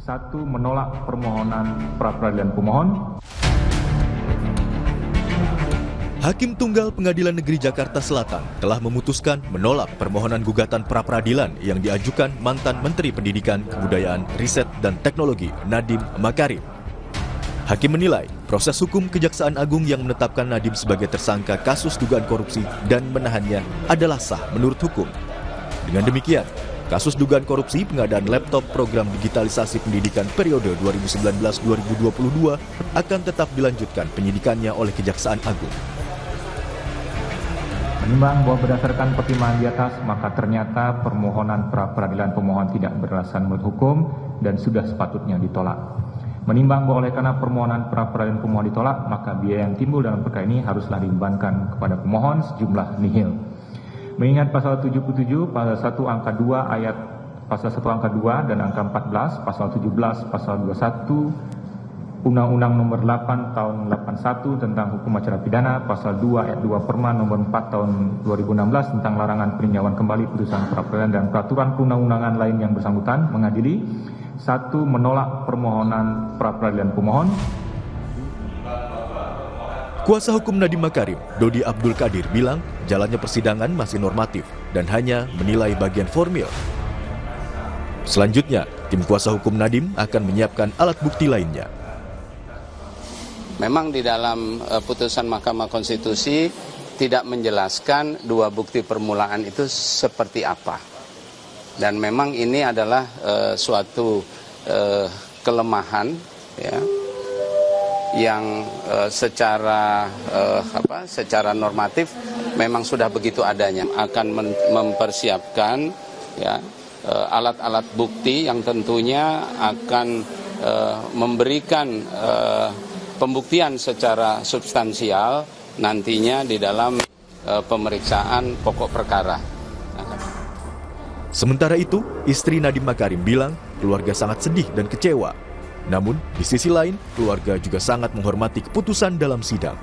1. Menolak permohonan pra-peradilan pemohon. Hakim Tunggal Pengadilan Negeri Jakarta Selatan telah memutuskan menolak permohonan gugatan pra-peradilan yang diajukan mantan Menteri Pendidikan, Kebudayaan, Riset, dan Teknologi Nadiem Makarim. Hakim menilai proses hukum Kejaksaan Agung yang menetapkan Nadiem sebagai tersangka kasus dugaan korupsi dan menahannya adalah sah menurut hukum. Dengan demikian, kasus dugaan korupsi pengadaan laptop program digitalisasi pendidikan periode 2019-2022 akan tetap dilanjutkan penyidikannya oleh Kejaksaan Agung. Menimbang bahwa berdasarkan pertimbangan di atas, maka ternyata permohonan pra-peradilan pemohon tidak beralasan menurut hukum dan sudah sepatutnya ditolak. Menimbang bahwa oleh karena permohonan pra-peradilan pemohon ditolak, maka biaya yang timbul dalam perkara ini haruslah dibebankan kepada pemohon sejumlah nihil. Mengingat pasal 77, pasal 1 angka 2 ayat pasal 1 angka 2 dan angka 14, pasal 17, pasal 21, Undang-Undang Nomor 8 Tahun 81 tentang Hukum Acara Pidana, Pasal 2 Ayat 2 Perma Nomor 4 Tahun 2016 tentang larangan peninjauan kembali putusan pra-peradilan dan peraturan perundang-undangan lain yang bersangkutan mengadili 1. Menolak permohonan pra-peradilan pemohon. Kuasa hukum Nadiem Makarim, Dodi Abdul Qadir, bilang jalannya persidangan masih normatif dan hanya menilai bagian formil. Selanjutnya, tim kuasa hukum Nadiem akan menyiapkan alat bukti lainnya. Memang di dalam putusan Mahkamah Konstitusi tidak menjelaskan dua bukti permulaan itu seperti apa. Dan memang ini adalah suatu kelemahan ya, yang secara normatif memang sudah begitu adanya. Akan mempersiapkan ya, alat-alat bukti yang tentunya akan memberikan pembuktian secara substansial nantinya di dalam pemeriksaan pokok perkara. Sementara itu, istri Nadiem Makarim bilang keluarga sangat sedih dan kecewa. Namun, di sisi lain, keluarga juga sangat menghormati keputusan dalam sidang.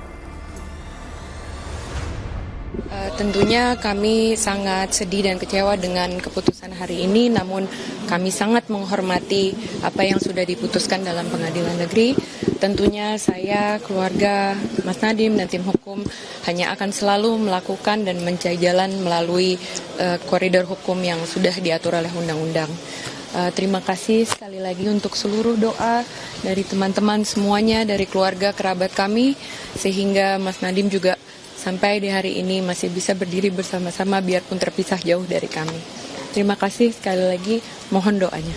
Tentunya kami sangat sedih dan kecewa dengan keputusan hari ini, namun kami sangat menghormati apa yang sudah diputuskan dalam pengadilan negeri. Tentunya saya, keluarga Mas Nadiem dan tim hukum hanya akan selalu melakukan dan mencari jalan melalui koridor hukum yang sudah diatur oleh undang-undang. Terima kasih sekali lagi untuk seluruh doa dari teman-teman semuanya, dari keluarga kerabat kami, sehingga Mas Nadiem juga sampai di hari ini masih bisa berdiri bersama-sama biarpun terpisah jauh dari kami. Terima kasih sekali lagi, mohon doanya.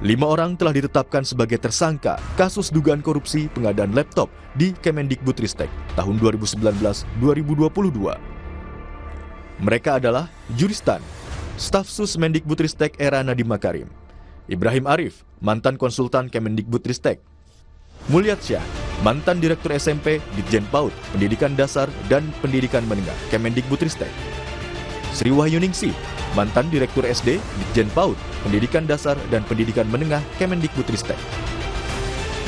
5 orang telah ditetapkan sebagai tersangka kasus dugaan korupsi pengadaan laptop di Kemendikbudristek tahun 2019-2022. Mereka adalah Juristan, Staf Sus Mendikbudristek era Nadiem Makarim, Ibrahim Arif, mantan konsultan Kemendikbudristek, Mulyatsyah, mantan Direktur SMP Ditjen PAUD, Pendidikan Dasar dan Pendidikan Menengah Kemendikbudristek, Sri Wahyuningsih, mantan Direktur SD Ditjen PAUD, Pendidikan Dasar dan Pendidikan Menengah Kemendikbudristek,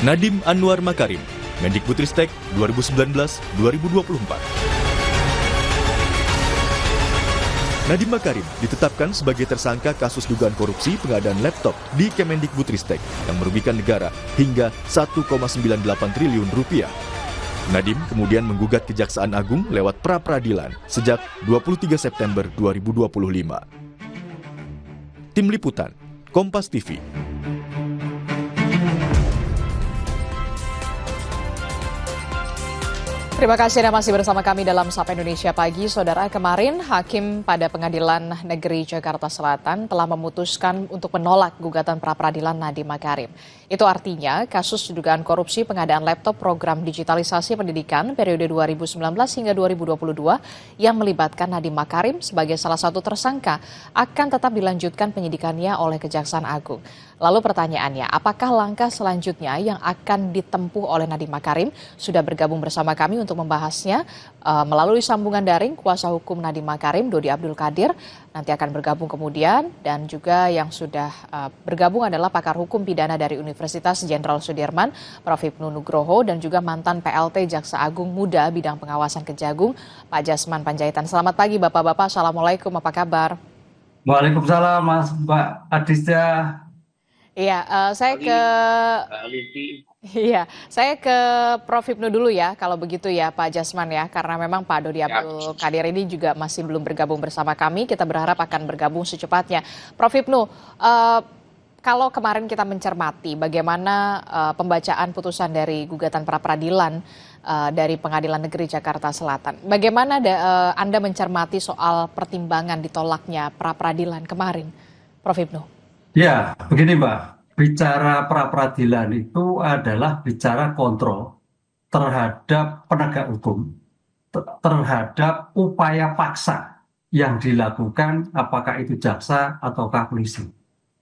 Nadiem Anwar Makarim, Mendikbudristek 2019-2024. Nadiem Makarim ditetapkan sebagai tersangka kasus dugaan korupsi pengadaan laptop di Kemendikbudristek yang merugikan negara hingga 1,98 triliun rupiah. Nadiem kemudian menggugat Kejaksaan Agung lewat pra-peradilan sejak 23 September 2025. Tim Liputan, Kompas TV. Terima kasih Anda masih bersama kami dalam Sapa Indonesia Pagi. Saudara, kemarin Hakim pada Pengadilan Negeri Jakarta Selatan telah memutuskan untuk menolak gugatan pra-peradilan Nadiem Makarim. Itu artinya kasus dugaan korupsi pengadaan laptop program digitalisasi pendidikan periode 2019 hingga 2022 yang melibatkan Nadiem Makarim sebagai salah satu tersangka akan tetap dilanjutkan penyidikannya oleh Kejaksaan Agung. Lalu pertanyaannya, apakah langkah selanjutnya yang akan ditempuh oleh Nadiem Makarim? Sudah bergabung bersama kami untuk membahasnya melalui sambungan daring kuasa hukum Nadiem Makarim, Dodi Abdul Qadir, nanti akan bergabung kemudian, dan juga yang sudah bergabung adalah pakar hukum pidana dari Universitas Jenderal Sudirman, Prof. Hipnu Nugroho, dan juga mantan PLT Jaksa Agung Muda bidang pengawasan Kejagung, Pak Jasman Panjaitan. Selamat pagi Bapak-Bapak, Assalamualaikum, apa kabar? Waalaikumsalam Mas Mbak Adisda. Iya, iya, saya ke Prof. Hipnu dulu ya, kalau begitu ya Pak Jasman ya, karena memang Pak Dodi Ya. Abdul Qadir ini juga masih belum bergabung bersama kami, kita berharap akan bergabung secepatnya. Prof. Hipnu, kalau kemarin kita mencermati bagaimana pembacaan putusan dari gugatan pra-peradilan dari Pengadilan Negeri Jakarta Selatan, bagaimana Anda mencermati soal pertimbangan ditolaknya pra-peradilan kemarin, Prof. Hipnu? Ya, begini Mbak, bicara pra-peradilan itu adalah bicara kontrol terhadap penegak hukum, terhadap upaya paksa yang dilakukan apakah itu jaksa ataukah polisi.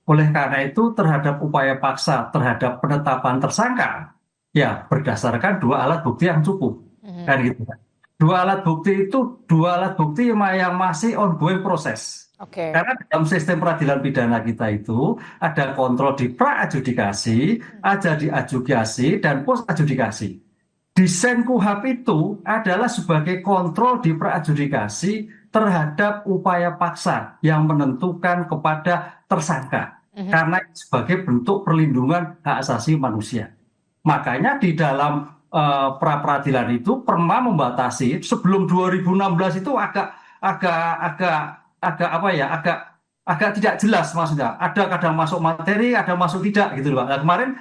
Oleh karena itu terhadap upaya paksa terhadap penetapan tersangka, ya berdasarkan dua alat bukti yang cukup. Kan gitu kan. Dua alat bukti itu dua alat bukti yang masih ongoing proses. Oke. Karena dalam sistem peradilan pidana kita itu ada kontrol di pra-adjudikasi, ada di adjudikasi, dan post-adjudikasi. Desain KUHP itu adalah sebagai kontrol di pra-adjudikasi terhadap upaya paksa yang menentukan kepada tersangka. Karena sebagai bentuk perlindungan hak asasi manusia. Makanya di dalam pra-peradilan itu Perma membatasi sebelum 2016 itu agak tidak jelas maksudnya. Ada kadang masuk materi, ada masuk tidak gitu loh. Nah, kemarin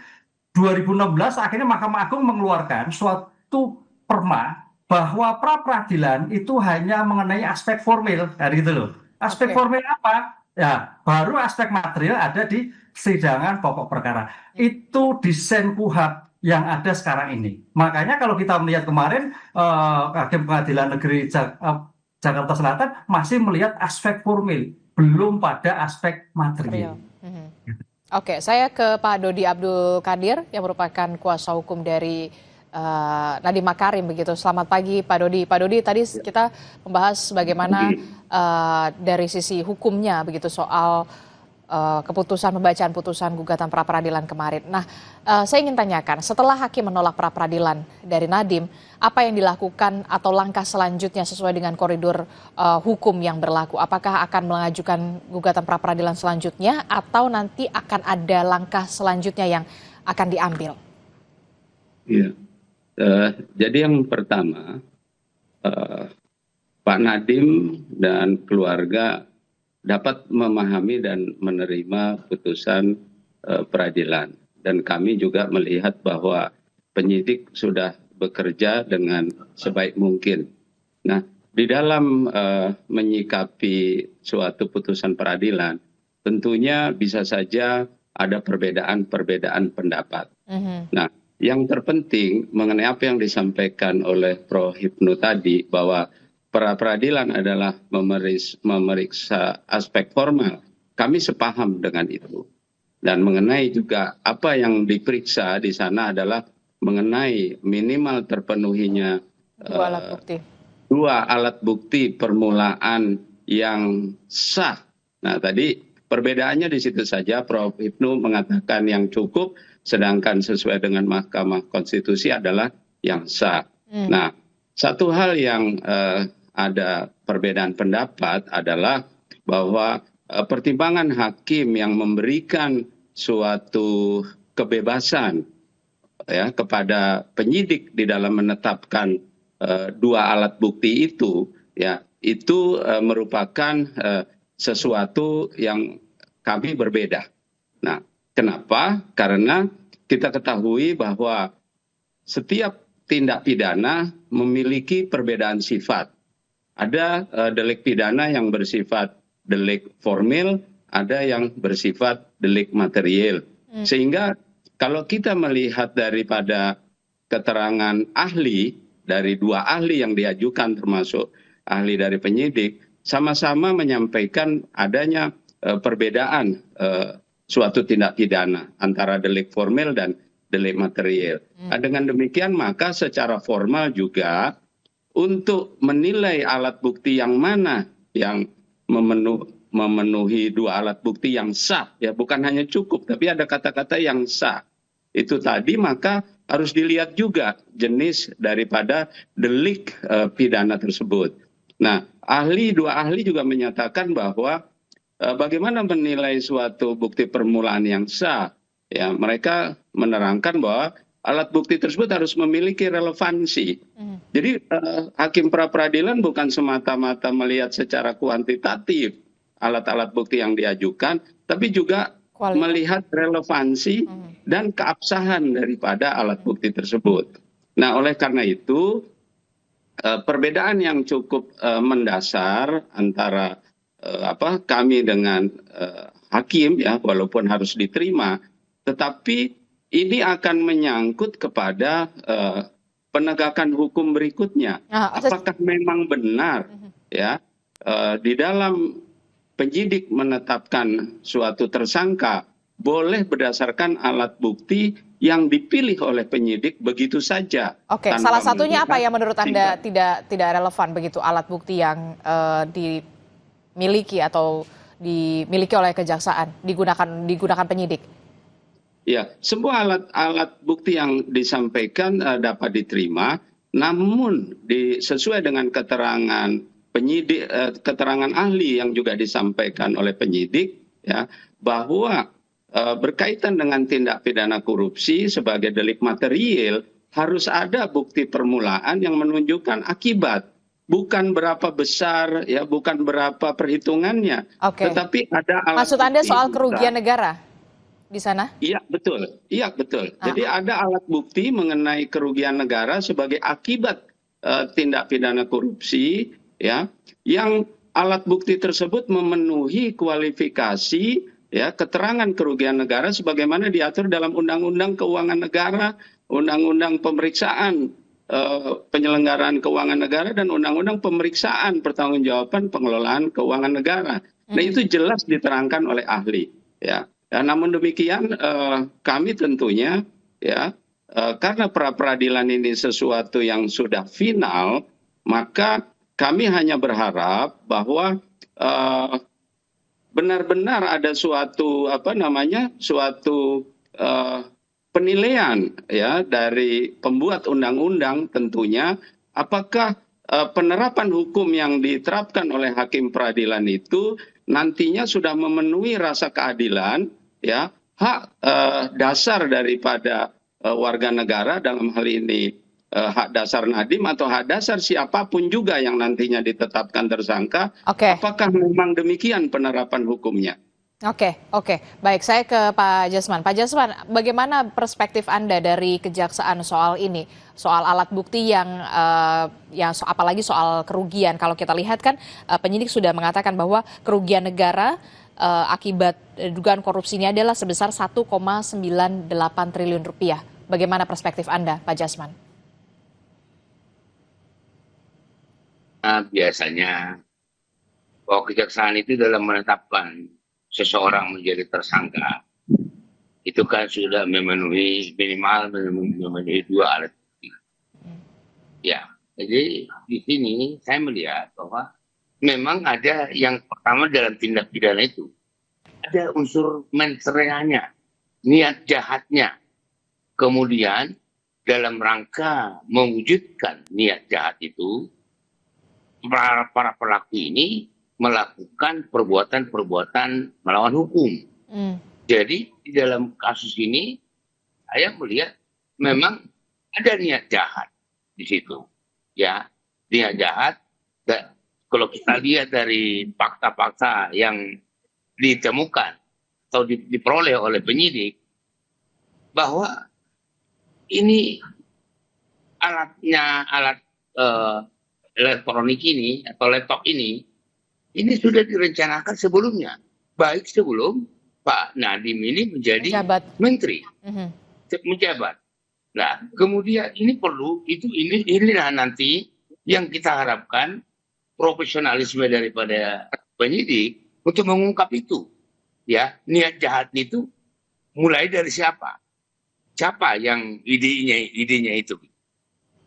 2016 akhirnya Mahkamah Agung mengeluarkan suatu perma bahwa pra-peradilan itu hanya mengenai aspek formil, gitu loh. Aspek formil apa? Ya, baru aspek material ada di persidangan pokok perkara. Itu desain KUHP yang ada sekarang ini. Makanya kalau kita melihat kemarin Hakim Pengadilan Negeri Jakarta Selatan masih melihat aspek formil, belum pada aspek material. Oke, saya ke Pak Dodi Abdul Qadir yang merupakan kuasa hukum dari Nadiem Makarim begitu. Selamat pagi Pak Dodi. Pak Dodi, tadi kita membahas bagaimana dari sisi hukumnya begitu soal pembacaan putusan gugatan pra-peradilan kemarin. Nah, saya ingin tanyakan, setelah hakim menolak pra-peradilan dari Nadiem, apa yang dilakukan atau langkah selanjutnya sesuai dengan koridor hukum yang berlaku? Apakah akan mengajukan gugatan pra-peradilan selanjutnya atau nanti akan ada langkah selanjutnya yang akan diambil? Iya. Jadi yang pertama, Pak Nadiem dan keluarga dapat memahami dan menerima putusan peradilan. Dan kami juga melihat bahwa penyidik sudah bekerja dengan sebaik mungkin. Nah, di dalam menyikapi suatu putusan peradilan, tentunya bisa saja ada perbedaan pendapat. Nah, yang terpenting mengenai apa yang disampaikan oleh Prof. Hipnu tadi, bahwa pra-peradilan adalah memeriksa aspek formal. Kami sepaham dengan itu. Dan mengenai juga apa yang diperiksa di sana adalah mengenai minimal terpenuhinya dua alat bukti permulaan yang sah. Nah, tadi perbedaannya di situ saja. Prof. Hipnu mengatakan yang cukup, sedangkan sesuai dengan Mahkamah Konstitusi adalah yang sah. Nah, satu hal yang ada perbedaan pendapat adalah bahwa pertimbangan hakim yang memberikan suatu kebebasan ya kepada penyidik di dalam menetapkan dua alat bukti itu, ya itu merupakan sesuatu yang kami berbeda. Nah, kenapa? Karena kita ketahui bahwa setiap tindak pidana memiliki perbedaan sifat. Ada delik pidana yang bersifat delik formil, ada yang bersifat delik material. Sehingga kalau kita melihat daripada keterangan ahli, dari dua ahli yang diajukan termasuk ahli dari penyidik, sama-sama menyampaikan adanya perbedaan suatu tindak pidana antara delik formil dan delik material. Dengan demikian maka secara formal juga untuk menilai alat bukti yang mana yang memenuhi dua alat bukti yang sah, ya bukan hanya cukup, tapi ada kata-kata yang sah. Itu tadi maka harus dilihat juga jenis daripada delik pidana tersebut. Nah, dua ahli juga menyatakan bahwa bagaimana menilai suatu bukti permulaan yang sah? Ya, mereka menerangkan bahwa alat bukti tersebut harus memiliki relevansi. Jadi hakim pra peradilan bukan semata-mata melihat secara kuantitatif alat-alat bukti yang diajukan, tapi juga melihat relevansi dan keabsahan daripada alat bukti tersebut. Nah, oleh karena itu perbedaan yang cukup mendasar antara kami dengan hakim, ya, walaupun harus diterima, tetapi ini akan menyangkut kepada penegakan hukum berikutnya. Apakah memang benar, ya, di dalam penyidik menetapkan suatu tersangka boleh berdasarkan alat bukti yang dipilih oleh penyidik begitu saja. Oke, salah satunya apa yang menurut Anda tidak relevan begitu, alat bukti yang dimiliki atau dimiliki oleh kejaksaan digunakan penyidik? Ya, semua alat bukti yang disampaikan dapat diterima, namun sesuai dengan keterangan penyidik, keterangan ahli yang juga disampaikan oleh penyidik, ya, bahwa berkaitan dengan tindak pidana korupsi sebagai delik material harus ada bukti permulaan yang menunjukkan akibat, bukan berapa besar, ya, bukan berapa perhitungannya, tetapi ada alat. Maksud Anda soal kerugian negara di sana? Iya, betul. Iya, betul. Jadi ada alat bukti mengenai kerugian negara sebagai akibat tindak pidana korupsi, ya, yang alat bukti tersebut memenuhi kualifikasi, ya, keterangan kerugian negara sebagaimana diatur dalam Undang-Undang Keuangan Negara, Undang-Undang Pemeriksaan Penyelenggaraan Keuangan Negara, dan Undang-Undang Pemeriksaan Pertanggungjawaban Pengelolaan Keuangan Negara. Nah, itu jelas diterangkan oleh ahli, ya. Namun demikian kami tentunya, ya, karena pra peradilan ini sesuatu yang sudah final, maka kami hanya berharap bahwa benar-benar ada suatu suatu penilaian, ya, dari pembuat undang-undang tentunya, apakah penerapan hukum yang diterapkan oleh hakim peradilan itu nantinya sudah memenuhi rasa keadilan, ya, hak dasar daripada warga negara, dalam hal ini hak dasar Nadiem atau hak dasar siapapun juga yang nantinya ditetapkan tersangka. Apakah memang demikian penerapan hukumnya? Oke. Baik, saya ke Pak Jasman. Pak Jasman, bagaimana perspektif Anda dari kejaksaan soal ini? Soal alat bukti yang apalagi soal kerugian. Kalau kita lihat kan penyidik sudah mengatakan bahwa kerugian negara akibat dugaan korupsi ini adalah sebesar 1,98 triliun rupiah. Bagaimana perspektif Anda, Pak Jasman? Biasanya bahwa kejaksaan itu dalam menetapkan seseorang menjadi tersangka itu kan sudah memenuhi minimal memenuhi 2 alat bukti. Ya, jadi di sini saya melihat bahwa memang ada yang pertama dalam tindak pidana itu ada unsur mensreanya, niat jahatnya. Kemudian dalam rangka mewujudkan niat jahat itu, para pelaku ini melakukan perbuatan-perbuatan melawan hukum. Jadi di dalam kasus ini saya melihat memang ada niat jahat di situ, ya, niat jahat. Dan kalau kita lihat dari fakta-fakta yang ditemukan atau diperoleh oleh penyidik, bahwa ini alat elektronik ini atau laptop ini sudah direncanakan sebelumnya, baik sebelum Pak Nadiem ini menjadi menteri, menjabat. Nah, kemudian ini perlu inilah nanti yang kita harapkan profesionalisme daripada penyidik untuk mengungkap itu, ya, niat jahat itu mulai dari siapa yang idenya itu.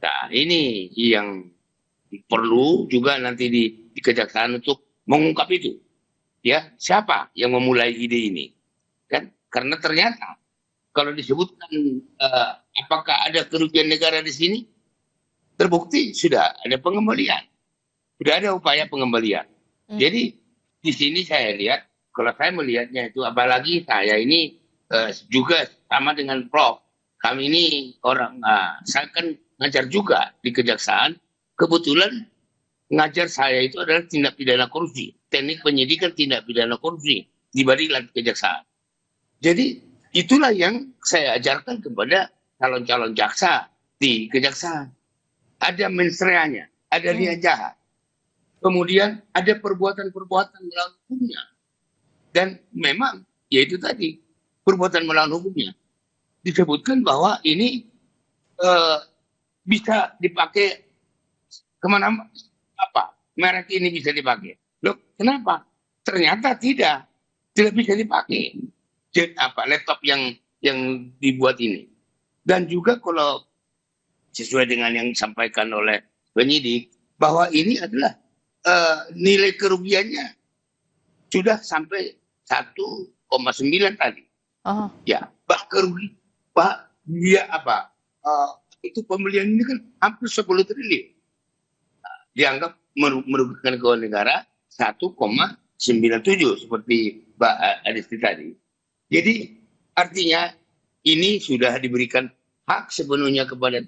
Nah, ini yang perlu juga nanti di kejaksaan untuk mengungkap itu, ya, siapa yang memulai ide ini, kan? Karena ternyata kalau disebutkan apakah ada kerugian negara di sini, terbukti sudah ada pengembalian, sudah ada upaya pengembalian. Jadi di sini saya lihat kalau saya melihatnya itu, apalagi saya ini juga sama dengan Prof. Kami ini orang, saya kan ngajar juga di kejaksaan. Kebetulan ngajar saya itu adalah tindak pidana korupsi, teknik penyidikan tindak pidana korupsi di Barilan Kejaksaan. Jadi itulah yang saya ajarkan kepada calon-calon jaksa di kejaksaan. Ada mensreanya, ada niat jahat. Kemudian ada perbuatan-perbuatan melawan hukumnya. Dan memang, yaitu tadi, perbuatan melawan hukumnya. Disebutkan bahwa ini bisa dipakai kemana, merek ini bisa dipakai. Loh, kenapa? Ternyata tidak bisa dipakai. Laptop yang dibuat ini. Dan juga kalau sesuai dengan yang disampaikan oleh penyidik, bahwa ini adalah nilai kerugiannya sudah sampai 1,9 tadi. Ya, itu pembelian ini kan hampir 10 triliun. Dianggap merugikan keuangan negara 1,97 seperti Mbak Adisti tadi. Jadi artinya ini sudah diberikan hak sepenuhnya kepada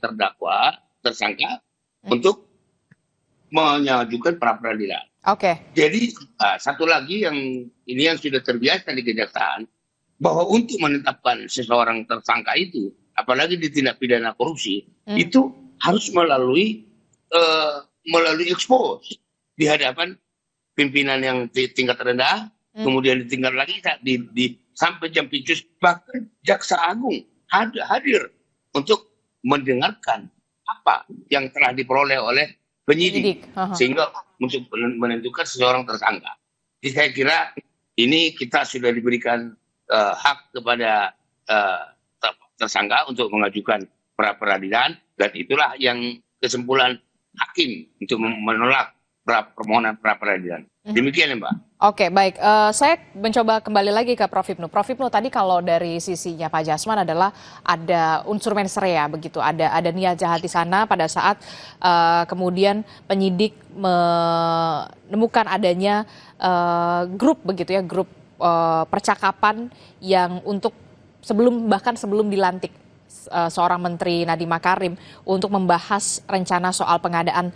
tersangka untuk mengajukan pra peradilan. Oke. Jadi satu lagi yang sudah terbiasa di kejaksaan, bahwa untuk menetapkan seseorang tersangka itu, apalagi di tindak pidana korupsi, itu harus melalui expose di hadapan pimpinan yang di tingkat rendah, kemudian di tingkat lagi sampai Jampitsus, bahkan Jaksa Agung hadir untuk mendengarkan apa yang telah diperoleh oleh penyidik, sehingga untuk menentukan seseorang tersangka. Jadi saya kira ini kita sudah diberikan hak kepada tersangka untuk mengajukan pra peradilan, dan itulah yang kesimpulan hakim untuk menolak permohonan pra peradilan. Demikian ya, Mbak. Oke, baik. Saya mencoba kembali lagi ke Prof. Ibnu. Prof. Ibnu, tadi kalau dari sisinya Pak Jasman adalah ada unsur mens rea begitu, ada niat jahat di sana pada saat kemudian penyidik menemukan adanya grup begitu ya, grup percakapan yang bahkan sebelum dilantik seorang Menteri Nadiem Makarim untuk membahas rencana soal pengadaan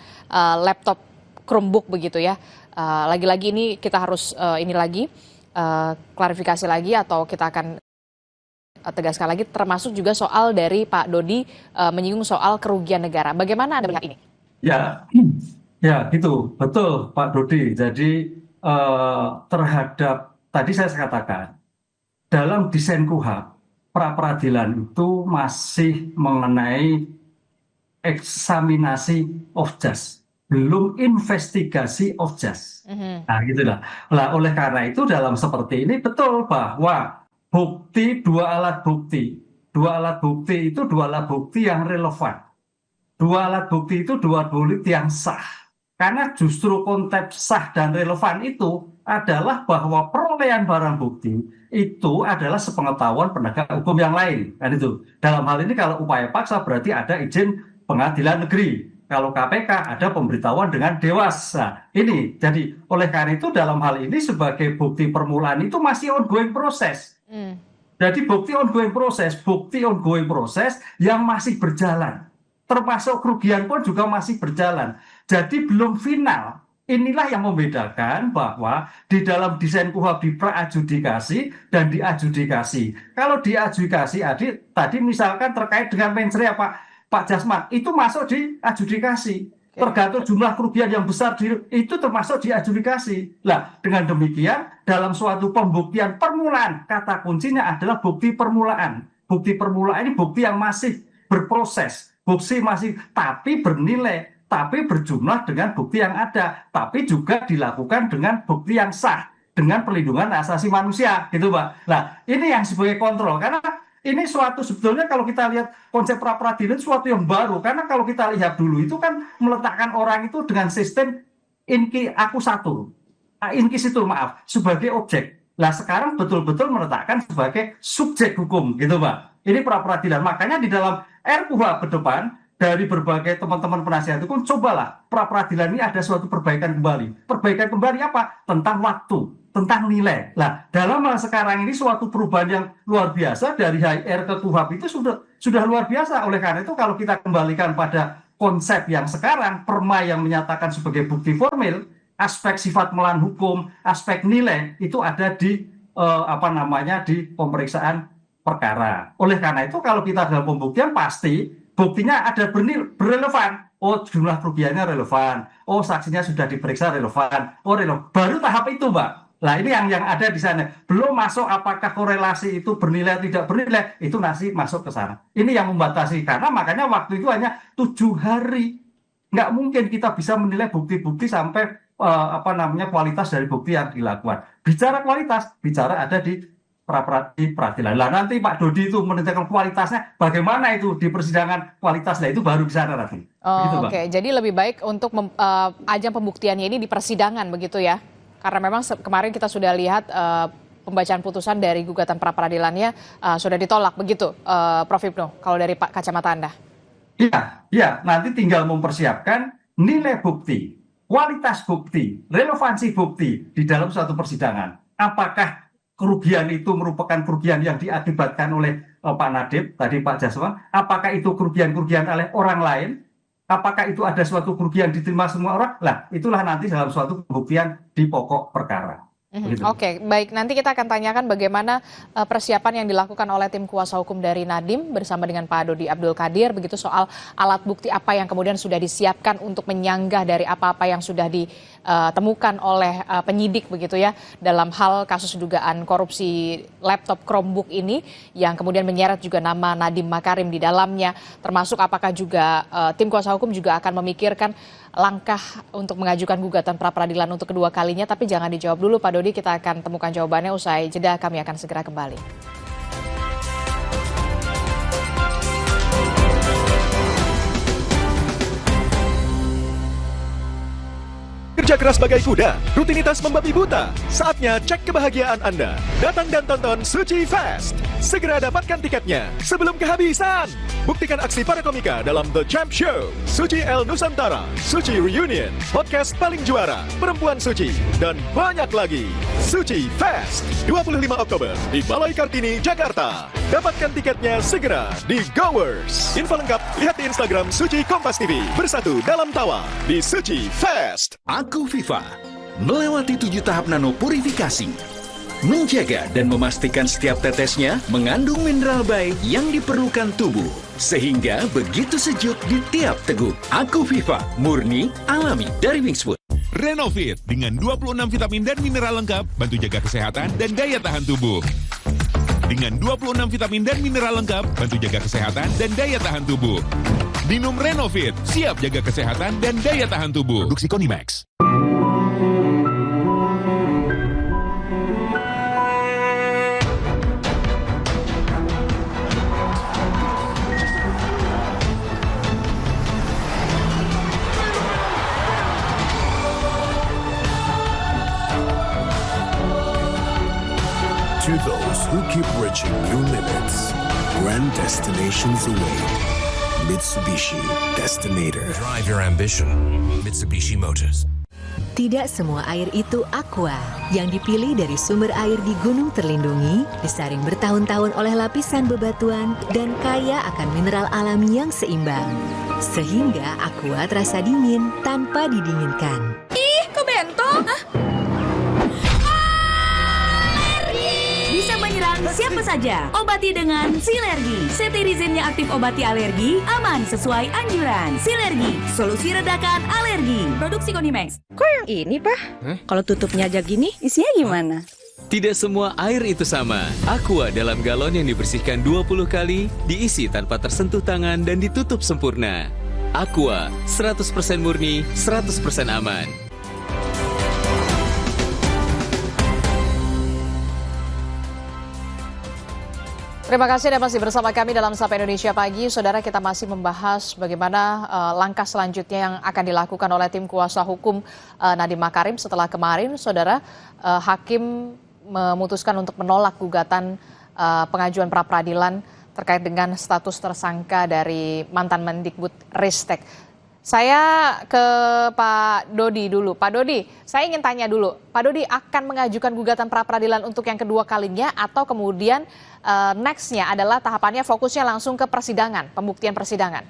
laptop Chromebook begitu ya. Lagi-lagi ini kita harus klarifikasi lagi, atau kita akan tegaskan lagi, termasuk juga soal dari Pak Dodi menyinggung soal kerugian negara. Bagaimana Anda melihat ini? Ya gitu, betul Pak Dodi. Jadi terhadap tadi saya katakan, dalam desain KUHP, pra peradilan itu masih mengenai eksaminasi of just, belum investigasi of just. Nah gitulah. Nah, oleh karena itu dalam seperti ini betul bahwa dua alat bukti itu dua alat bukti yang relevan. Dua alat bukti itu dua bukti yang sah. Karena justru konteks sah dan relevan itu adalah bahwa perolehan barang bukti itu adalah sepengetahuan penegak hukum yang lain. Kan itu. Dalam hal ini kalau upaya paksa berarti ada izin pengadilan negeri. Kalau KPK ada pemberitahuan dengan Dewas. Nah, ini jadi oleh karena itu dalam hal ini sebagai bukti permulaan itu masih ongoing proses. Jadi bukti ongoing proses yang masih berjalan. Termasuk kerugian pun juga masih berjalan. Jadi belum final. Inilah yang membedakan bahwa di dalam desain KUHP di praadjudikasi dan diadjudikasi. Kalau diadjudikasi tadi misalkan terkait dengan mens rea Pak Jasman, itu masuk di adjudikasi. Tergantung jumlah kerugian yang besar itu termasuk di adjudikasi. Nah, dengan demikian dalam suatu pembuktian permulaan, kata kuncinya adalah bukti permulaan. Bukti permulaan ini bukti yang masih berproses, bukti masih tapi bernilai, tapi berjumlah dengan bukti yang ada, tapi juga dilakukan dengan bukti yang sah, dengan perlindungan hak asasi manusia, gitu Pak. Nah, ini yang sebagai kontrol, karena ini suatu sebetulnya kalau kita lihat konsep pra peradilan suatu yang baru, karena kalau kita lihat dulu itu kan meletakkan orang itu dengan sistem inquisitor sebagai objek. Nah sekarang betul-betul meletakkan sebagai subjek hukum, gitu Pak. Ini pra peradilan. Makanya di dalam RKUHP ke depan dari berbagai teman-teman penasihat hukum, cobalah pra peradilan ini ada suatu perbaikan kembali. Perbaikan kembali apa? Tentang waktu. tentang nilai. Nah, dalam hal sekarang ini suatu perubahan yang luar biasa dari HR ke KUHP itu sudah luar biasa. Oleh karena itu kalau kita kembalikan pada konsep yang sekarang, perma yang menyatakan sebagai bukti formil, aspek sifat melawan hukum, aspek nilai itu ada di di pemeriksaan perkara. Oleh karena itu kalau kita dalam pembuktian pasti buktinya ada berrelevan. Oh, jumlah kerugiannya relevan. Oh, saksinya sudah diperiksa relevan. Oh, relevan. Baru tahap itu, Mbak. Nah, ini yang ada di sana. Belum masuk apakah korelasi itu bernilai tidak bernilai, itu masih masuk ke sana. Ini yang membatasi. Karena makanya waktu itu hanya 7 hari. Nggak mungkin kita bisa menilai bukti-bukti sampai kualitas dari bukti yang dilakukan. Bicara kualitas, bicara ada di peradilan. Lah nanti Pak Dodi itu menentukan kualitasnya, bagaimana itu di persidangan kualitasnya itu baru bisa nanti. Oh, oke. Jadi lebih baik untuk ajang pembuktiannya ini di persidangan begitu ya? Karena memang kemarin kita sudah lihat pembacaan putusan dari gugatan pra peradilannya sudah ditolak begitu, Prof. Hipnu. Kalau dari Pak kacamata Anda? Iya. Nanti tinggal mempersiapkan nilai bukti, kualitas bukti, relevansi bukti di dalam suatu persidangan. Apakah kerugian itu merupakan kerugian yang diakibatkan oleh Pak Nadib, tadi Pak Jaswan, apakah itu kerugian-kerugian oleh orang lain, apakah itu ada suatu kerugian diterima semua orang, lah itulah nanti dalam suatu pembuktian di pokok perkara. Oke, baik. Nanti kita akan tanyakan bagaimana persiapan yang dilakukan oleh tim kuasa hukum dari Nadiem bersama dengan Pak Dodi Abdul Qadir, begitu soal alat bukti apa yang kemudian sudah disiapkan untuk menyanggah dari apa-apa yang sudah ditemukan oleh penyidik begitu ya dalam hal kasus dugaan korupsi laptop Chromebook ini yang kemudian menyeret juga nama Nadiem Makarim di dalamnya, termasuk apakah juga tim kuasa hukum juga akan memikirkan langkah untuk mengajukan gugatan pra peradilan untuk kedua kalinya, tapi jangan dijawab dulu Pak Dodi, kita akan temukan jawabannya usai jeda, kami akan segera kembali. Kerja keras bagai kuda, rutinitas membabi buta. Saatnya cek kebahagiaan Anda. Datang dan tonton Suci Fest. Segera dapatkan tiketnya sebelum kehabisan. Buktikan aksi para komika dalam The Champ Show, Suci El Nusantara, Suci Reunion, podcast paling juara, Perempuan Suci, dan banyak lagi. Suci Fest, 25 Oktober di Balai Kartini, Jakarta. Dapatkan tiketnya segera di Goers. Info lengkap lihat di Instagram Suci Kompas TV. Bersatu dalam tawa di Suci Fest. Aku Viva melewati 7 tahap nano purifikasi, menjaga dan memastikan setiap tetesnya mengandung mineral baik yang diperlukan tubuh, sehingga begitu sejuk di tiap teguk. Aku Viva, murni, alami dari Wingswood. Renovit dengan 26 vitamin dan mineral lengkap, bantu jaga kesehatan dan daya tahan tubuh. Dengan 26 vitamin dan mineral lengkap, bantu jaga kesehatan dan daya tahan tubuh. Minum Renovit, siap jaga kesehatan dan daya tahan tubuh. Produksi Konimax. To those who keep reaching new limits, grand destinations await. Mitsubishi Destinator. Drive your ambition. Mitsubishi Motors. Tidak semua air itu aqua. Yang dipilih dari sumber air di gunung terlindungi, disaring bertahun-tahun oleh lapisan bebatuan, dan kaya akan mineral alami yang seimbang. Sehingga aqua terasa dingin tanpa didinginkan. Ih, kok bento? Bisa menyerang siapa saja. Obati dengan Silergi. Cetirizine-nya aktif obati alergi, aman sesuai anjuran. Silergi, solusi redakan alergi. Produksi Konimax. Kok yang ini, Pak? Kalau tutupnya aja gini, isinya gimana? Tidak semua air itu sama. Aqua dalam galon yang dibersihkan 20 kali, diisi tanpa tersentuh tangan dan ditutup sempurna. Aqua, 100% murni, 100% aman. Terima kasih Anda masih bersama kami dalam Sapa Indonesia Pagi. Saudara, kita masih membahas bagaimana langkah selanjutnya yang akan dilakukan oleh tim kuasa hukum Nadiem Makarim setelah kemarin, saudara, hakim memutuskan untuk menolak gugatan pengajuan pra-peradilan terkait dengan status tersangka dari mantan Mendikbud Ristek. Saya ke Pak Dodi dulu. Pak Dodi, saya ingin tanya dulu. Pak Dodi akan mengajukan gugatan pra-peradilan untuk yang kedua kalinya atau kemudian next-nya adalah tahapannya fokusnya langsung ke persidangan, pembuktian persidangan?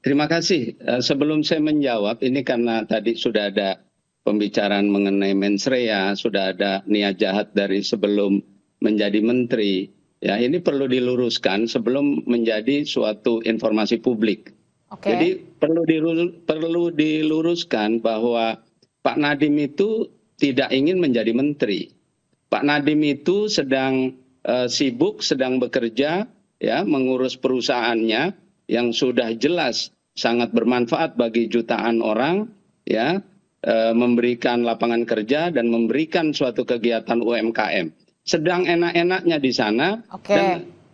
Terima kasih. Sebelum saya menjawab, ini karena tadi sudah ada pembicaraan mengenai mens rea, sudah ada niat jahat dari sebelum menjadi menteri. Ya, ini perlu diluruskan sebelum menjadi suatu informasi publik. Jadi perlu diluruskan bahwa Pak Nadiem itu tidak ingin menjadi menteri. Pak Nadiem itu sedang sibuk, sedang bekerja, ya, mengurus perusahaannya yang sudah jelas sangat bermanfaat bagi jutaan orang, ya, memberikan lapangan kerja dan memberikan suatu kegiatan UMKM. Sedang enak-enaknya di sana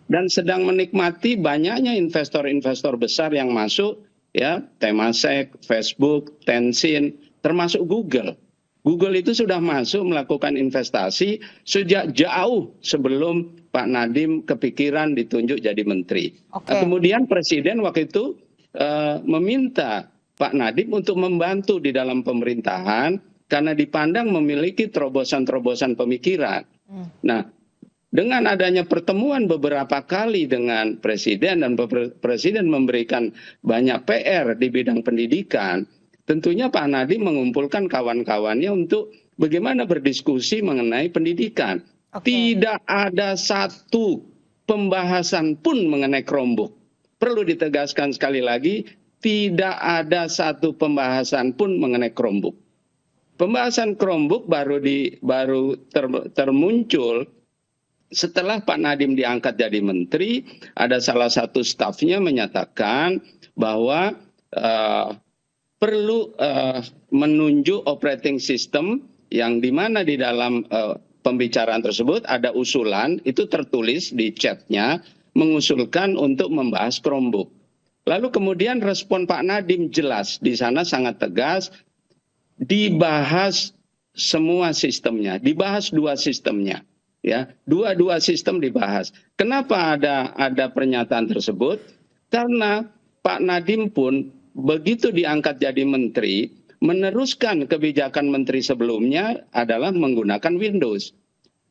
dan sedang menikmati banyaknya investor-investor besar yang masuk, ya, Temasek, Facebook, Tencent, termasuk Google. Google itu sudah masuk melakukan investasi sejak jauh sebelum Pak Nadiem kepikiran ditunjuk jadi menteri. Nah, kemudian Presiden waktu itu meminta Pak Nadiem untuk membantu di dalam pemerintahan karena dipandang memiliki terobosan-terobosan pemikiran. Nah, dengan adanya pertemuan beberapa kali dengan Presiden dan Presiden memberikan banyak PR di bidang pendidikan, tentunya Pak Nadiem mengumpulkan kawan-kawannya untuk bagaimana berdiskusi mengenai pendidikan. Tidak ada satu pembahasan pun mengenai Chromebook. Perlu ditegaskan sekali lagi, tidak ada satu pembahasan pun mengenai Chromebook. Pembahasan Chromebook baru termuncul setelah Pak Nadiem diangkat jadi menteri. Ada salah satu stafnya menyatakan bahwa perlu menunjuk operating system yang dimana di dalam pembicaraan tersebut ada usulan, itu tertulis di chatnya, mengusulkan untuk membahas Chromebook. Lalu kemudian respon Pak Nadiem jelas, di sana sangat tegas, dibahas semua sistemnya, dibahas dua sistemnya, ya, dua sistem dibahas. Kenapa ada pernyataan tersebut? Karena Pak Nadiem pun begitu diangkat jadi menteri, meneruskan kebijakan menteri sebelumnya adalah menggunakan Windows.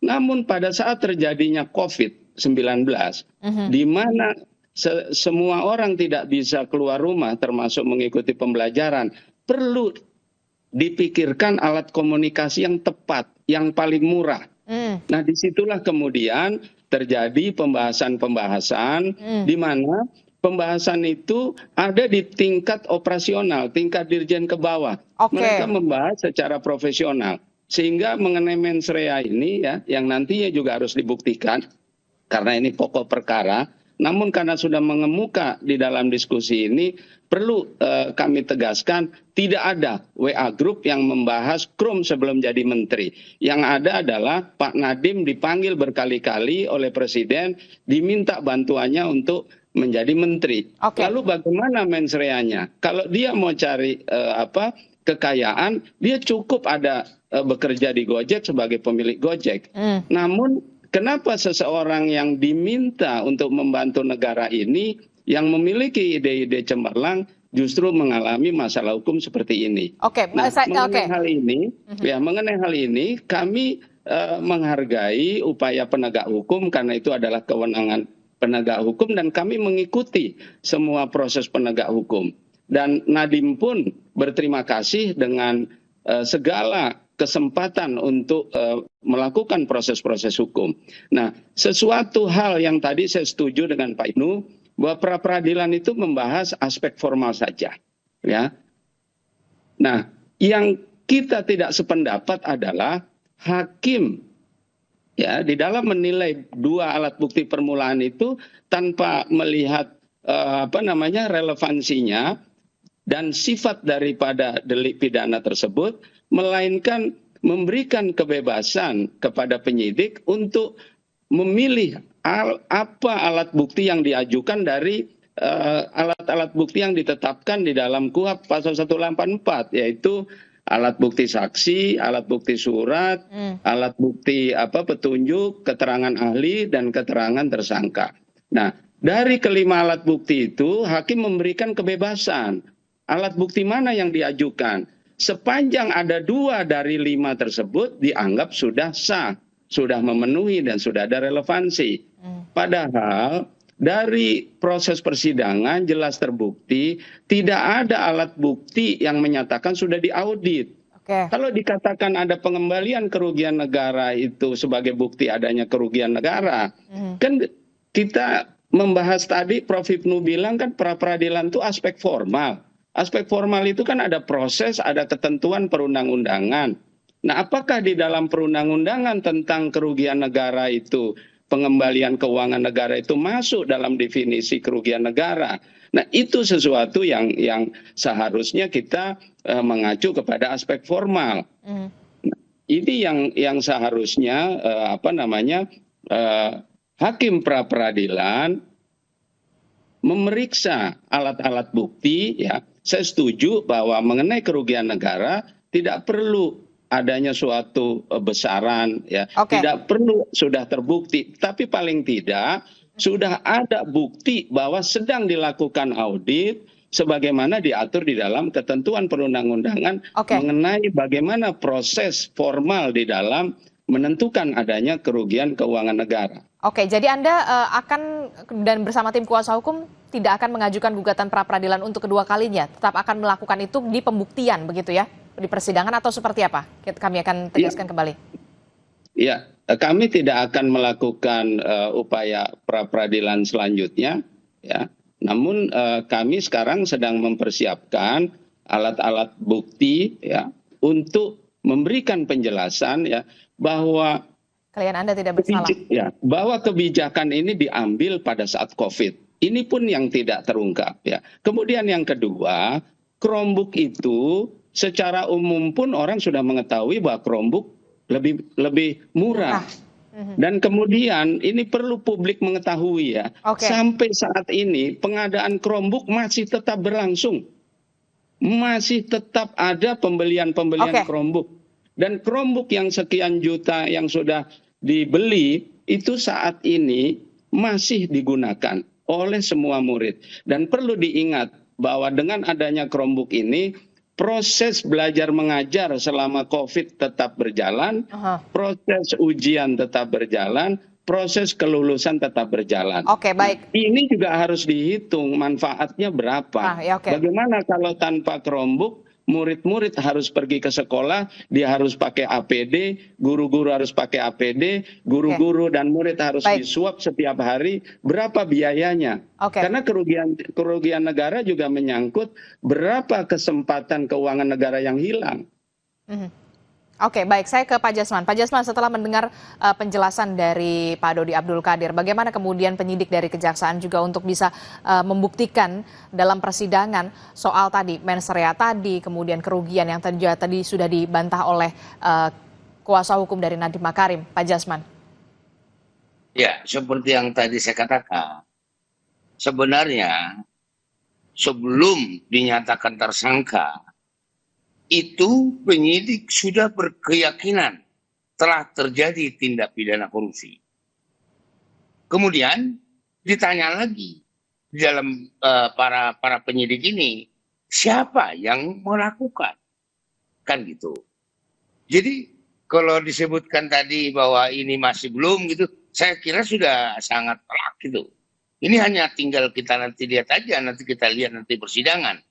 Namun pada saat terjadinya COVID-19, di mana semua orang tidak bisa keluar rumah, termasuk mengikuti pembelajaran, perlu dipikirkan alat komunikasi yang tepat, yang paling murah. Nah, disitulah kemudian terjadi pembahasan-pembahasan di mana pembahasan itu ada di tingkat operasional, tingkat dirjen ke bawah. Mereka membahas secara profesional. Sehingga mengenai mens rea ini, ya, yang nantinya juga harus dibuktikan, karena ini pokok perkara. Namun karena sudah mengemuka di dalam diskusi ini, perlu kami tegaskan, tidak ada WA Group yang membahas Chrome sebelum jadi menteri. Yang ada adalah Pak Nadiem dipanggil berkali-kali oleh Presiden, diminta bantuannya untuk menjadi menteri. Lalu bagaimana mens rea-nya? Kalau dia mau cari kekayaan, dia cukup ada bekerja di Gojek sebagai pemilik Gojek. Namun kenapa seseorang yang diminta untuk membantu negara ini, yang memiliki ide-ide cemerlang, justru mengalami masalah hukum seperti ini? Mengenai hal ini, kami menghargai upaya penegak hukum karena itu adalah kewenangan penegak hukum dan kami mengikuti semua proses penegak hukum. Dan Nadiem pun berterima kasih dengan segala kesempatan untuk melakukan proses-proses hukum. Nah, sesuatu hal yang tadi saya setuju dengan Pak Ibnu, bahwa pra-peradilan itu membahas aspek formal saja, ya. Nah, yang kita tidak sependapat adalah hakim, ya, di dalam menilai dua alat bukti permulaan itu tanpa melihat relevansinya dan sifat daripada delik pidana tersebut, melainkan memberikan kebebasan kepada penyidik untuk memilih apa alat bukti yang diajukan dari alat-alat bukti yang ditetapkan di dalam KUHP pasal 184, yaitu alat bukti saksi, alat bukti surat, alat bukti petunjuk, keterangan ahli, dan keterangan tersangka. Nah, Dari kelima alat bukti itu, hakim memberikan kebebasan. Alat bukti mana yang diajukan? Sepanjang ada 2 dari 5 tersebut dianggap sudah sah, sudah memenuhi dan sudah ada relevansi. Padahal dari proses persidangan jelas terbukti tidak ada alat bukti yang menyatakan sudah diaudit. Kalau dikatakan ada pengembalian kerugian negara itu sebagai bukti adanya kerugian negara, kan kita membahas tadi Prof. Hipnu bilang kan pra peradilan itu aspek formal. Aspek formal itu kan ada proses, ada ketentuan perundang-undangan. Nah, apakah di dalam perundang-undangan tentang kerugian negara itu, pengembalian keuangan negara itu masuk dalam definisi kerugian negara? Nah, itu sesuatu yang seharusnya kita mengacu kepada aspek formal. Nah, ini yang seharusnya hakim pra peradilan memeriksa alat-alat bukti. Ya, saya setuju bahwa mengenai kerugian negara tidak perlu adanya suatu besaran, ya, tidak perlu sudah terbukti, tapi paling tidak sudah ada bukti bahwa sedang dilakukan audit sebagaimana diatur di dalam ketentuan perundang-undangan mengenai bagaimana proses formal di dalam menentukan adanya kerugian keuangan negara. Oke, jadi Anda akan dan bersama tim kuasa hukum tidak akan mengajukan gugatan pra peradilan untuk kedua kalinya, tetap akan melakukan itu di pembuktian begitu ya, di persidangan atau seperti apa? Kami akan tegaskan kembali. Ya, kami tidak akan melakukan upaya pra peradilan selanjutnya, ya. Namun kami sekarang sedang mempersiapkan alat-alat bukti, ya, untuk memberikan penjelasan, ya, bahwa klien Anda tidak bersalah. Ya, bahwa kebijakan ini diambil pada saat COVID. Ini pun yang tidak terungkap, ya. Kemudian yang kedua, Chromebook itu secara umum pun orang sudah mengetahui bahwa Chromebook lebih murah. Dan kemudian ini perlu publik mengetahui, ya. Sampai saat ini pengadaan Chromebook masih tetap berlangsung. Masih tetap ada pembelian Chromebook. Dan Chromebook yang sekian juta yang sudah dibeli itu saat ini masih digunakan oleh semua murid. Dan perlu diingat bahwa dengan adanya Chromebook ini, proses belajar mengajar selama COVID tetap berjalan, proses ujian tetap berjalan, proses kelulusan tetap berjalan. Oke, baik. Ini juga harus dihitung manfaatnya berapa. Bagaimana kalau tanpa Chromebook, murid-murid harus pergi ke sekolah, dia harus pakai APD, guru-guru harus pakai APD, guru-guru dan murid harus disuap setiap hari, berapa biayanya? Karena kerugian negara juga menyangkut berapa kesempatan keuangan negara yang hilang. Oke, baik. Saya ke Pak Jasman. Pak Jasman, setelah mendengar penjelasan dari Pak Dodi Abdul Qadir, bagaimana kemudian penyidik dari Kejaksaan juga untuk bisa membuktikan dalam persidangan soal tadi mens rea tadi, kemudian kerugian yang tadi sudah dibantah oleh kuasa hukum dari Nadiem Makarim, Pak Jasman? Ya, seperti yang tadi saya katakan, sebenarnya sebelum dinyatakan tersangka, itu penyidik sudah berkeyakinan telah terjadi tindak pidana korupsi. Kemudian ditanya lagi di dalam para penyidik ini, siapa yang melakukan? Kan gitu. Jadi kalau disebutkan tadi bahwa ini masih belum gitu, saya kira sudah sangat telak gitu. Ini hanya tinggal kita nanti lihat aja, nanti kita lihat nanti persidangan.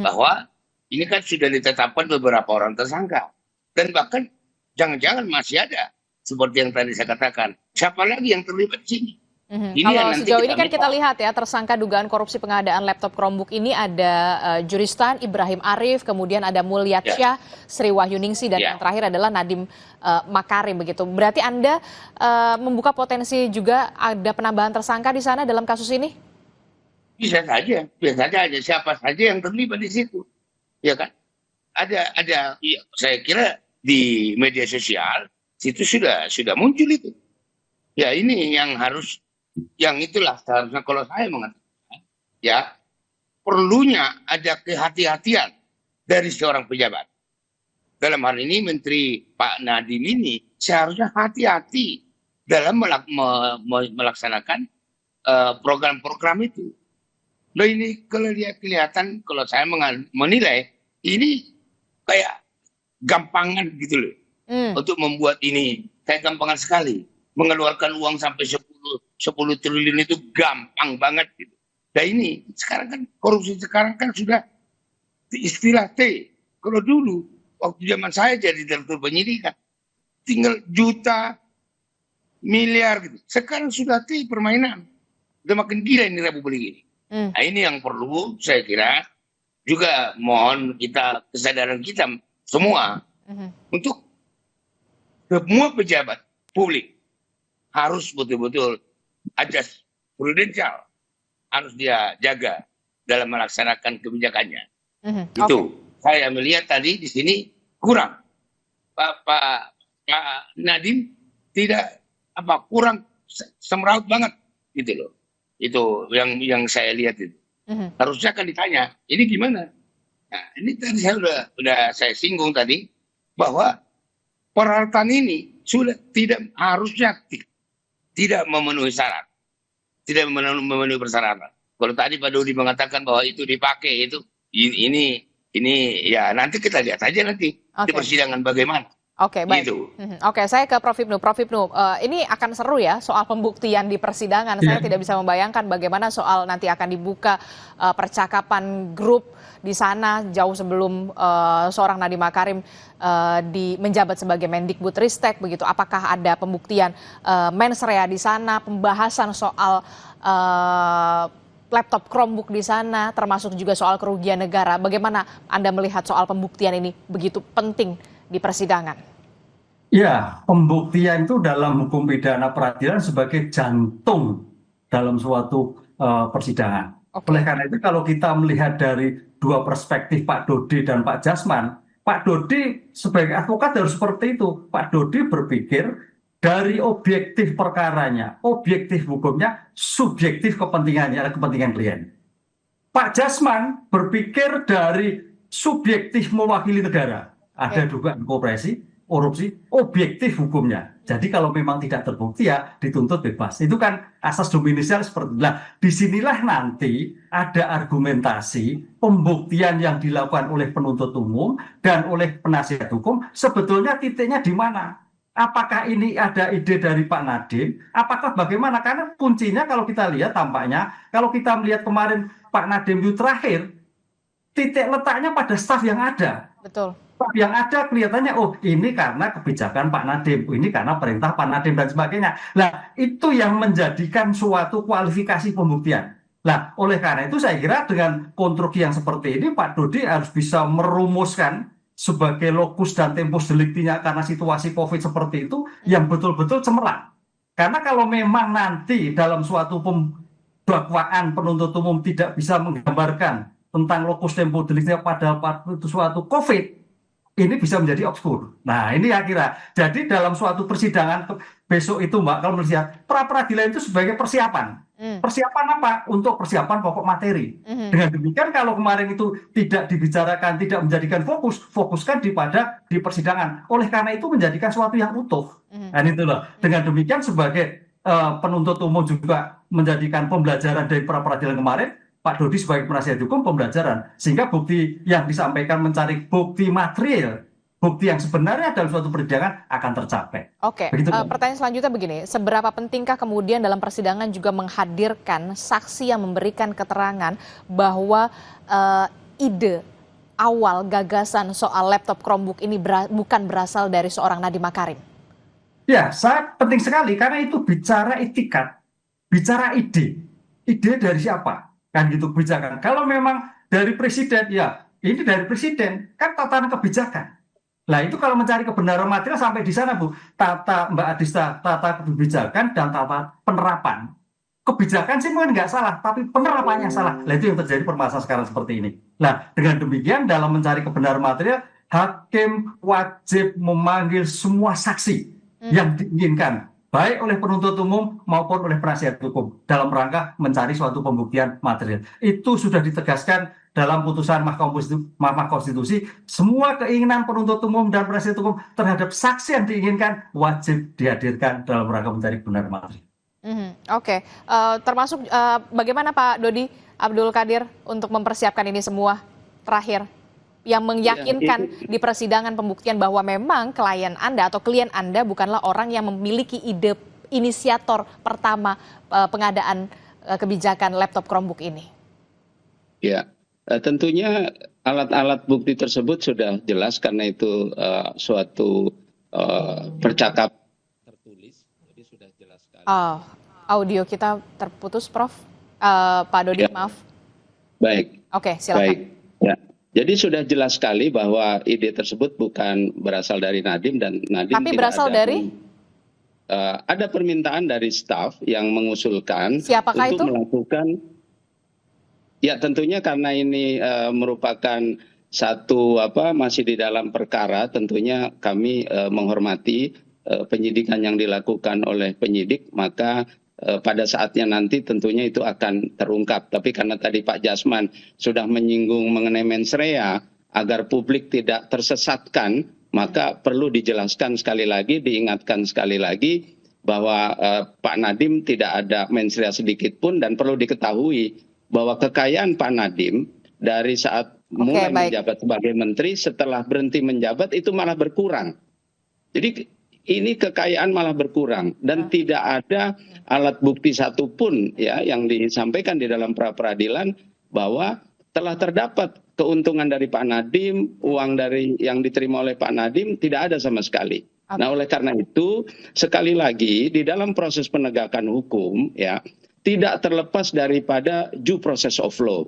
Bahwa ini kan sudah ditetapkan beberapa orang tersangka. Dan bahkan jangan-jangan masih ada. Seperti yang tadi saya katakan. Siapa lagi yang terlibat di sini? Kalau sejauh ini kan kita lihat ya, tersangka dugaan korupsi pengadaan laptop Chromebook ini ada Juristan Ibrahim Arif, kemudian ada Mulyatsyah Sri Wahyuningsi, dan yang terakhir adalah Nadiem Makarim begitu. Berarti Anda membuka potensi juga ada penambahan tersangka di sana dalam kasus ini? Bisa saja siapa saja yang terlibat di situ. Ya kan, ada ya, saya kira di media sosial itu sudah muncul itu. Ya ini yang itulah seharusnya kalau saya mengatakan, ya perlunya ada kehati-hatian dari seorang pejabat. Dalam hal ini Menteri Pak Nadiem ini seharusnya hati-hati dalam melaksanakan program-program itu. Loh ini kalau dia kelihatan, kalau saya menilai ini kayak gampangan gitu loh. Untuk membuat ini kayak gampangan sekali. Mengeluarkan uang sampai 10 triliun itu gampang banget gitu. Nah ini sekarang kan korupsi sekarang kan sudah istilah T. Kalau dulu waktu zaman saya jadi direktur penyidikan tinggal juta, miliar gitu. Sekarang sudah T permainan. Udah makin gila ini Republik ini. Nah ini yang perlu saya kira juga mohon kesadaran kita semua untuk semua pejabat publik harus betul-betul ajas prudensial harus dia jaga dalam melaksanakan kebijakannya. Itu saya melihat tadi di sini kurang. Pak Nadiem tidak kurang semeraut banget gitu loh. Itu yang saya lihat itu. Harusnya kan ditanya, ini gimana? Nah, ini tadi saya udah saya singgung tadi bahwa peralatan ini sudah harusnya tidak memenuhi syarat. Tidak memenuhi persyaratan. Kalau tadi Pak Dodi mengatakan bahwa itu dipakai ini ya nanti kita lihat aja nanti di persidangan bagaimana. Oke, baik. Gitu. Oke, saya ke Prof. Hipnu. Prof. Hipnu, ini akan seru ya soal pembuktian di persidangan. Saya tidak bisa membayangkan bagaimana soal nanti akan dibuka percakapan grup di sana jauh sebelum seorang Nadiem Makarim menjabat sebagai Mendikbudristek begitu. Apakah ada pembuktian mens rea di sana, pembahasan soal laptop Chromebook di sana, termasuk juga soal kerugian negara. Bagaimana Anda melihat soal pembuktian ini begitu penting di persidangan? Ya, pembuktian itu dalam hukum pidana peradilan sebagai jantung dalam suatu persidangan. Oleh karena itu kalau kita melihat dari dua perspektif Pak Dodi dan Pak Jasman, Pak Dodi sebagai advokat harus seperti itu. Pak Dodi berpikir dari objektif perkaranya, objektif hukumnya, subjektif kepentingannya, ada kepentingan klien. Pak Jasman berpikir dari subjektif mewakili negara, ada dugaan korupsi, objektif hukumnya. Jadi kalau memang tidak terbukti ya dituntut bebas. Itu kan asas dominisial seperti itu. Nah, disinilah nanti ada argumentasi pembuktian yang dilakukan oleh penuntut umum dan oleh penasihat hukum sebetulnya titiknya di mana. Apakah ini ada ide dari Pak Nadiem? Apakah bagaimana? Karena kuncinya kalau kita lihat tampaknya, kalau kita melihat kemarin Pak Nadiem itu terakhir, titik letaknya pada staf yang ada. Betul. Yang ada kelihatannya, oh ini karena kebijakan Pak Nadiem, ini karena perintah Pak Nadiem dan sebagainya. Nah, itu yang menjadikan suatu kualifikasi pembuktian. Nah, oleh karena itu saya kira dengan konstruksi yang seperti ini, Pak Dodi harus bisa merumuskan sebagai lokus dan tempus delictinya karena situasi COVID seperti itu, yang betul-betul cemerlang. Karena kalau memang nanti dalam suatu dakwaan penuntut umum tidak bisa menggambarkan tentang lokus tempus delictinya pada suatu COVID, ini bisa menjadi obskur. Nah, ini ya kira. Jadi dalam suatu persidangan besok itu, Mbak, kalau melihat pra-peradilan itu sebagai persiapan. Persiapan apa? Untuk persiapan pokok materi. Dengan demikian kalau kemarin itu tidak dibicarakan, tidak menjadikan fokuskan di persidangan. Oleh karena itu menjadikan suatu yang utuh. Dan itulah. Dengan demikian sebagai penuntut umum juga menjadikan pembelajaran dari pra-peradilan kemarin, Pak Dodi sebagai penasihat hukum pembelajaran, sehingga bukti yang disampaikan mencari bukti material, bukti yang sebenarnya dalam suatu persidangan akan tercapai. Oke, pertanyaan selanjutnya begini, seberapa pentingkah kemudian dalam persidangan juga menghadirkan saksi yang memberikan keterangan bahwa ide awal gagasan soal laptop Chromebook ini bukan berasal dari seorang Nadiem Makarim? Ya, sangat penting sekali karena itu bicara itikat, bicara ide dari siapa? Kan gitu kebijakan. Kalau memang dari presiden, ya ini dari presiden, kan tatanan kebijakan. Nah itu kalau mencari kebenaran material sampai di sana Bu, Mbak Adista, tata kebijakan dan tata penerapan. Kebijakan sih mungkin nggak salah, tapi penerapannya salah. Nah itu yang terjadi permasalahan sekarang seperti ini. Nah dengan demikian dalam mencari kebenaran material, hakim wajib memanggil semua saksi yang diinginkan, baik oleh penuntut umum maupun oleh penasihat hukum dalam rangka mencari suatu pembuktian material. Itu sudah ditegaskan dalam putusan Mahkamah Konstitusi, semua keinginan penuntut umum dan penasihat hukum terhadap saksi yang diinginkan wajib dihadirkan dalam rangka mencari kebenaran material. Oke. Termasuk bagaimana Pak Dodi Abdul Qadir untuk mempersiapkan ini semua terakhir yang meyakinkan di persidangan pembuktian bahwa memang klien Anda atau klien Anda bukanlah orang yang memiliki ide inisiator pertama pengadaan kebijakan laptop Chromebook ini. Ya, tentunya alat-alat bukti tersebut sudah jelas karena itu suatu percakapan tertulis, jadi sudah jelas sekali. Audio kita terputus, Prof. Pak Dodi, maaf. Baik. Oke, silakan. Baik. Ya. Jadi sudah jelas sekali bahwa ide tersebut bukan berasal dari Nadiem dan Nadiem tapi berasal dari ada permintaan dari staf yang mengusulkan siapakah untuk itu? Melakukan ya tentunya karena ini merupakan satu masih di dalam perkara, tentunya kami menghormati penyidikan yang dilakukan oleh penyidik, maka pada saatnya nanti tentunya itu akan terungkap. Tapi karena tadi Pak Jasman sudah menyinggung mengenai mens rea agar publik tidak tersesatkan, maka perlu dijelaskan sekali lagi, diingatkan sekali lagi bahwa Pak Nadiem tidak ada mens rea sedikit pun, dan perlu diketahui bahwa kekayaan Pak Nadiem dari saat mulai menjabat sebagai menteri, setelah berhenti menjabat itu malah berkurang. Jadi ini kekayaan malah berkurang dan tidak ada alat bukti satupun ya yang disampaikan di dalam pra peradilan bahwa telah terdapat keuntungan dari Pak Nadiem, uang dari yang diterima oleh Pak Nadiem tidak ada sama sekali. Nah, oleh karena itu sekali lagi di dalam proses penegakan hukum ya tidak terlepas daripada due process of law.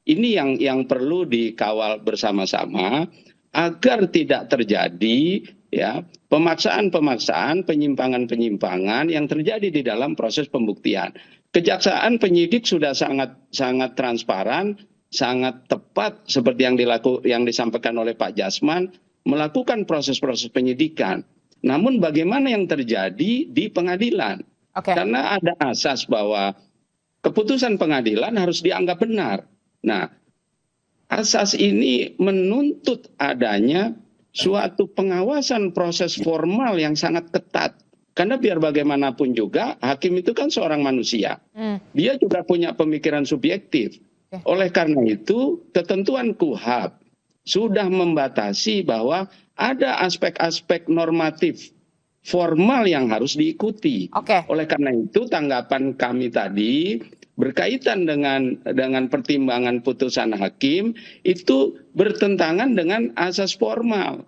Ini yang perlu dikawal bersama-sama agar tidak terjadi ya pemaksaan-pemaksaan, penyimpangan-penyimpangan yang terjadi di dalam proses pembuktian. Kejaksaan penyidik sudah sangat transparan, sangat tepat seperti yang disampaikan oleh Pak Jasman melakukan proses-proses penyidikan. Namun bagaimana yang terjadi di pengadilan? Karena ada asas bahwa keputusan pengadilan harus dianggap benar. Nah, asas ini menuntut adanya suatu pengawasan proses formal yang sangat ketat. Karena biar bagaimanapun juga hakim itu kan seorang manusia. Dia juga punya pemikiran subjektif. Oleh karena itu ketentuan KUHAP sudah membatasi bahwa ada aspek-aspek normatif formal yang harus diikuti. Oleh karena itu tanggapan kami tadi berkaitan dengan pertimbangan putusan hakim itu bertentangan dengan asas formal.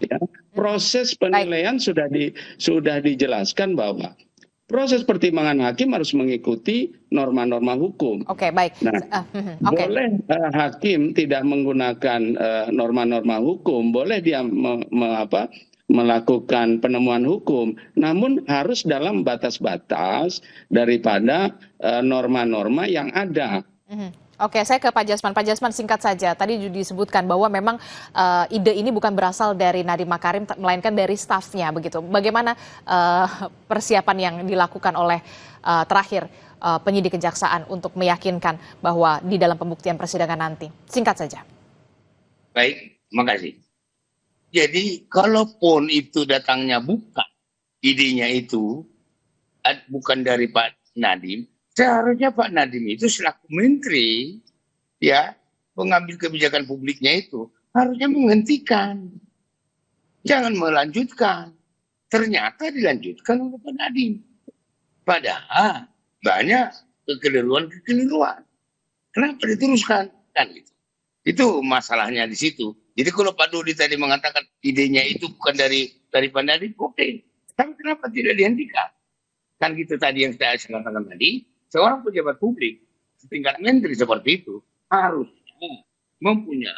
Ya, proses penilaian sudah dijelaskan bahwa proses pertimbangan hakim harus mengikuti norma-norma hukum. Nah, boleh hakim tidak menggunakan norma-norma hukum, boleh dia melakukan penemuan hukum, namun harus dalam batas-batas daripada norma-norma yang ada. Saya ke Pak Jasman. Pak Jasman, singkat saja. Tadi disebutkan bahwa memang ide ini bukan berasal dari Nadiem Makarim, melainkan dari stafnya, begitu. Bagaimana persiapan yang dilakukan oleh terakhir penyidik kejaksaan untuk meyakinkan bahwa di dalam pembuktian persidangan nanti? Singkat saja. Baik, makasih. Jadi kalaupun itu datangnya bukan, idenya itu bukan dari Pak Nadiem, seharusnya Pak Nadiem itu selaku menteri ya pengambil kebijakan publiknya itu harusnya menghentikan, jangan melanjutkan. Ternyata dilanjutkan oleh Pak Nadiem. Padahal banyak kekeliruan. Kenapa diteruskan? Kan gitu. Itu masalahnya di situ. Jadi kalau Pak Dodi tadi mengatakan idenya itu bukan dari Pak Nadiem, oke. Tapi kenapa tidak dihentikan? Kan gitu tadi yang saya katakan tadi, seorang pejabat publik setingkat menteri seperti itu harusnya mempunyai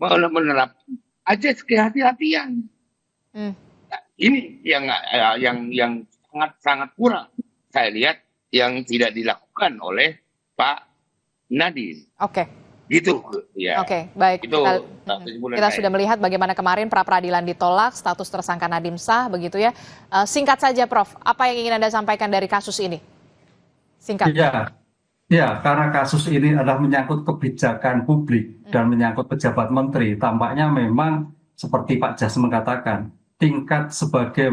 menerapkan ajas kehati-hatian. Nah, ini yang sangat kurang saya lihat yang tidak dilakukan oleh Pak Nadiem. Gitu ya. Baik. Kita sudah melihat bagaimana kemarin pra peradilan ditolak, status tersangka Nadiem sah, begitu ya. Singkat saja, Prof. Apa yang ingin Anda sampaikan dari kasus ini? Singkat. Ya, karena kasus ini adalah menyangkut kebijakan publik dan menyangkut pejabat menteri, tampaknya memang seperti Pak Jas mengatakan, tingkat sebagai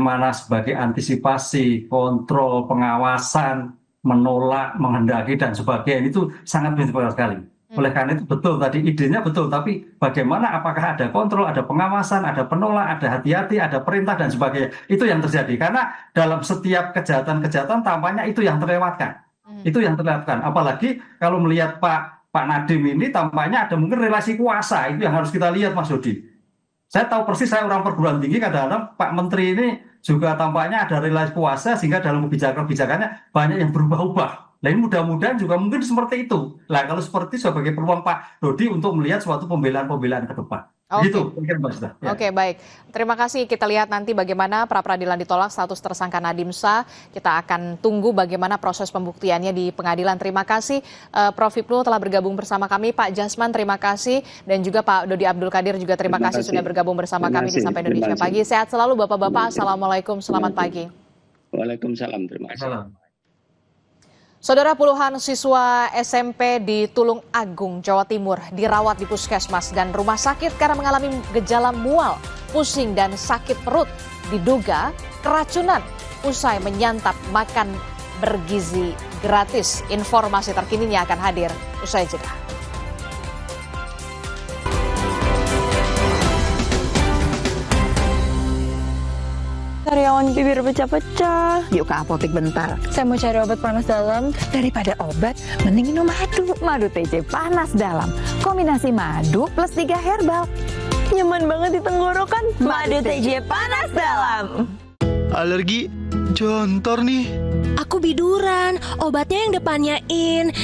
antisipasi, kontrol, pengawasan, menolak, menghendaki dan sebagainya itu sangat prinsipal sekali. Oleh karena itu betul tadi idenya betul, tapi bagaimana apakah ada kontrol, ada pengawasan, ada penolak, ada hati-hati, ada perintah dan sebagainya. Itu yang terjadi karena dalam setiap kejahatan tampaknya itu yang terlewatkan. Itu yang terlewatkan. Apalagi kalau melihat Pak Nadiem ini tampaknya ada mungkin relasi kuasa, itu yang harus kita lihat Mas Dodi. Saya tahu persis, saya orang perguruan tinggi, kadang-kadang Pak Menteri ini juga tampaknya ada relasi kuasa sehingga dalam kebijakannya banyak yang berubah-ubah. Lain mudah-mudahan juga mungkin seperti itu. Lah kalau seperti sebagai peluang Pak Dodi untuk melihat suatu pembelaan-pembelaan ke depan. Gitu, mungkin Mas. Ya. Oke, baik. Terima kasih. Kita lihat nanti bagaimana pra-peradilan ditolak status tersangka Nadiem Shah. Kita akan tunggu bagaimana proses pembuktiannya di pengadilan. Terima kasih Prof. Hipnu telah bergabung bersama kami. Pak Jasman, terima kasih. Dan juga Pak Dodi Abdul Qadir juga terima kasih sudah bergabung bersama kami di Sampai Indonesia Pagi. Sehat selalu Bapak-Bapak. Assalamualaikum. Selamat pagi. Waalaikumsalam. Terima kasih. Saudara, puluhan siswa SMP di Tulung Agung, Jawa Timur dirawat di puskesmas dan rumah sakit karena mengalami gejala mual, pusing dan sakit perut. Diduga keracunan usai menyantap makan bergizi gratis. Informasi terkininya akan hadir usai jeda. Karyawan bibir pecah-pecah. Yuk ke apotek bentar. Saya mau cari obat panas dalam. Daripada obat, mending minum madu. Madu TJ panas dalam. Kombinasi madu plus 3 herbal. Nyaman banget di tenggorokan. Madu TJ panas dalam. Alergi jontor nih. Aku biduran. Obatnya yang depannya in.